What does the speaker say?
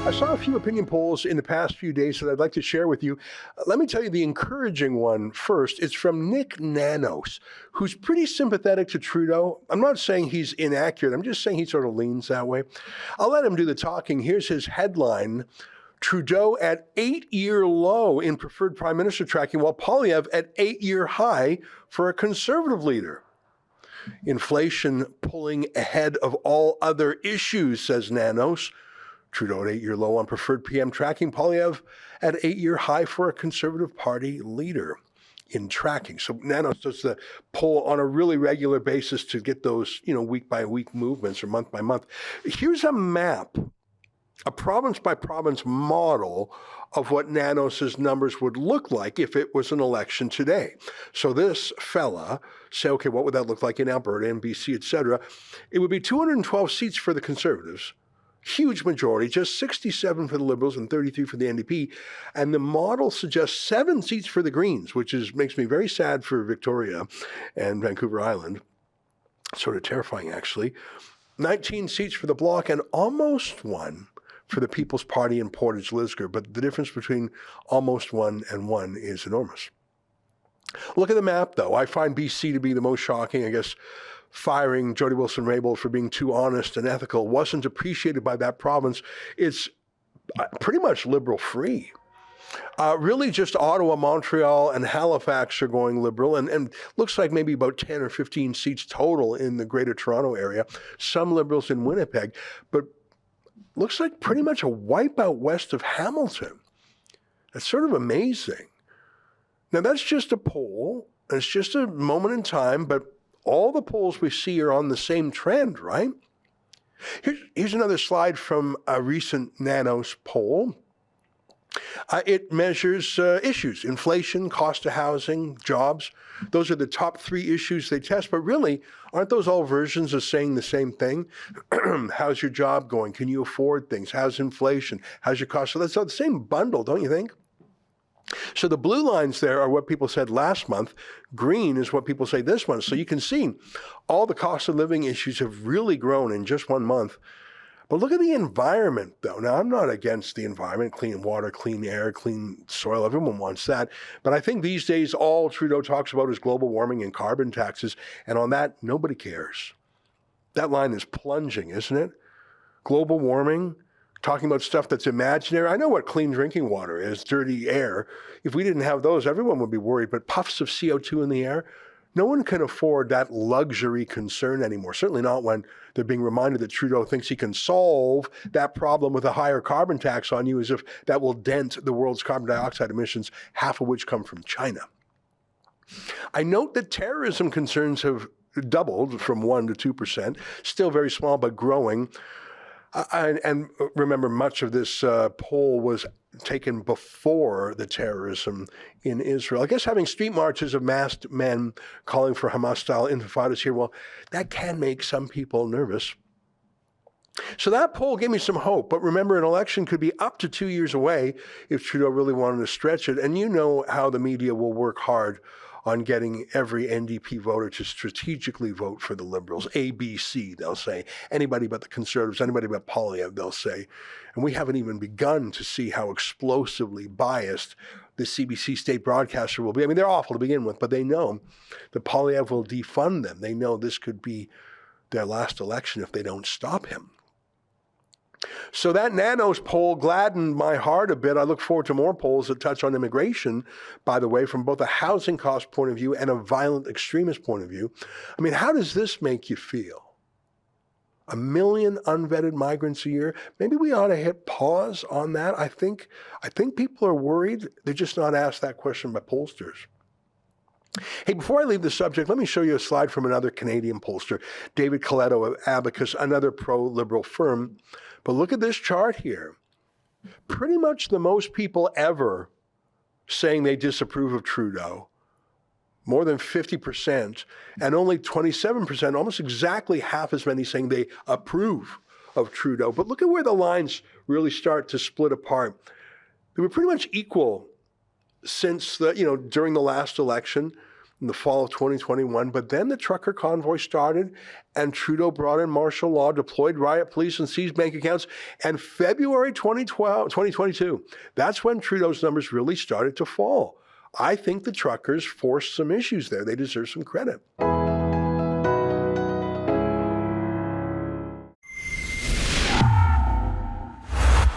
I saw a few opinion polls in the past few days that I'd like to share with you. Let me tell you the encouraging one first. It's from Nick Nanos, who's pretty sympathetic to Trudeau. I'm not saying he's inaccurate. I'm just saying he sort of leans that way. I'll let him do the talking. Here's his headline: Trudeau at 8-year low in preferred prime minister tracking, while Poilievre at 8-year high for a conservative leader. Inflation pulling ahead of all other issues, says Nanos. Trudeau at 8-year low on preferred PM tracking, Poilievre at 8-year high for a Conservative Party leader in tracking. So Nanos does the poll on a really regular basis to get those, week by week movements or month by month. Here's a map, a province by province model of what Nanos's numbers would look like if it was an election today. So this fella say, okay, what would that look like in Alberta and BC, et cetera? It would be 212 seats for the Conservatives. Huge majority, just 67 for the Liberals and 33 for the NDP. And the model suggests 7 seats for the Greens, which makes me very sad for Victoria and Vancouver Island. Sort of terrifying, actually. 19 seats for the Bloc and almost 1 for the People's Party in Portage Lisgar. But the difference between almost 1 and 1 is enormous. Look at the map, though. I find BC to be the most shocking. I guess firing Jody Wilson-Raybould for being too honest and ethical wasn't appreciated by that province. It's pretty much Liberal-free. Really just Ottawa, Montreal, and Halifax are going Liberal, and looks like maybe about 10 or 15 seats total in the Greater Toronto area. Some Liberals in Winnipeg, but looks like pretty much a wipeout west of Hamilton. That's sort of amazing. Now, that's just a poll. It's just a moment in time, but all the polls we see are on the same trend, right? Here's another slide from a recent Nanos poll. It measures issues: inflation, cost of housing, jobs. Those are the top 3 issues they test, but really, aren't those all versions of saying the same thing? How's your job going? Can you afford things? How's inflation? How's your cost? So that's all the same bundle, don't you think? So the blue lines there are what people said last month. Green is what people say this month. So you can see all the cost of living issues have really grown in just 1 month. But look at the environment, though. Now, I'm not against the environment, clean water, clean air, clean soil. Everyone wants that. But I think these days all Trudeau talks about is global warming and carbon taxes. And on that, nobody cares. That line is plunging, isn't it? Global warming, talking about stuff that's imaginary. I know what clean drinking water is, dirty air. If we didn't have those, everyone would be worried. But puffs of CO2 in the air, no one can afford that luxury concern anymore. Certainly not when they're being reminded that Trudeau thinks he can solve that problem with a higher carbon tax on you, as if that will dent the world's carbon dioxide emissions, half of which come from China. I note that terrorism concerns have doubled from 1% to 2%, still very small but growing. And remember, much of this poll was taken before the terrorism in Israel. I guess having street marches of masked men calling for Hamas-style intifadas here, well, that can make some people nervous. So that poll gave me some hope. But remember, an election could be up to 2 years away if Trudeau really wanted to stretch it. And you know how the media will work hard on getting every NDP voter to strategically vote for the Liberals. ABC, they'll say. Anybody but the Conservatives, anybody but Poilievre, they'll say. And we haven't even begun to see how explosively biased the CBC state broadcaster will be. I mean, they're awful to begin with, but they know that Poilievre will defund them. They know this could be their last election if they don't stop him. So that Nanos poll gladdened my heart a bit. I look forward to more polls that touch on immigration, by the way, from both a housing cost point of view and a violent extremist point of view. I mean, how does this make you feel? 1 million unvetted migrants a year? Maybe we ought to hit pause on that. I think people are worried. They're just not asked that question by pollsters. Hey, before I leave the subject, let me show you a slide from another Canadian pollster, David Coletto of Abacus, another pro-liberal firm. But look at this chart here. Pretty much the most people ever saying they disapprove of Trudeau, more than 50%, and only 27%, almost exactly half as many saying they approve of Trudeau. But look at where the lines really start to split apart. They were pretty much equal since during the last election. in the fall of 2021. But then the trucker convoy started, and Trudeau brought in martial law, deployed riot police, and seized bank accounts. And February 2022, that's when Trudeau's numbers really started to fall. I think the truckers forced some issues there. They deserve some credit.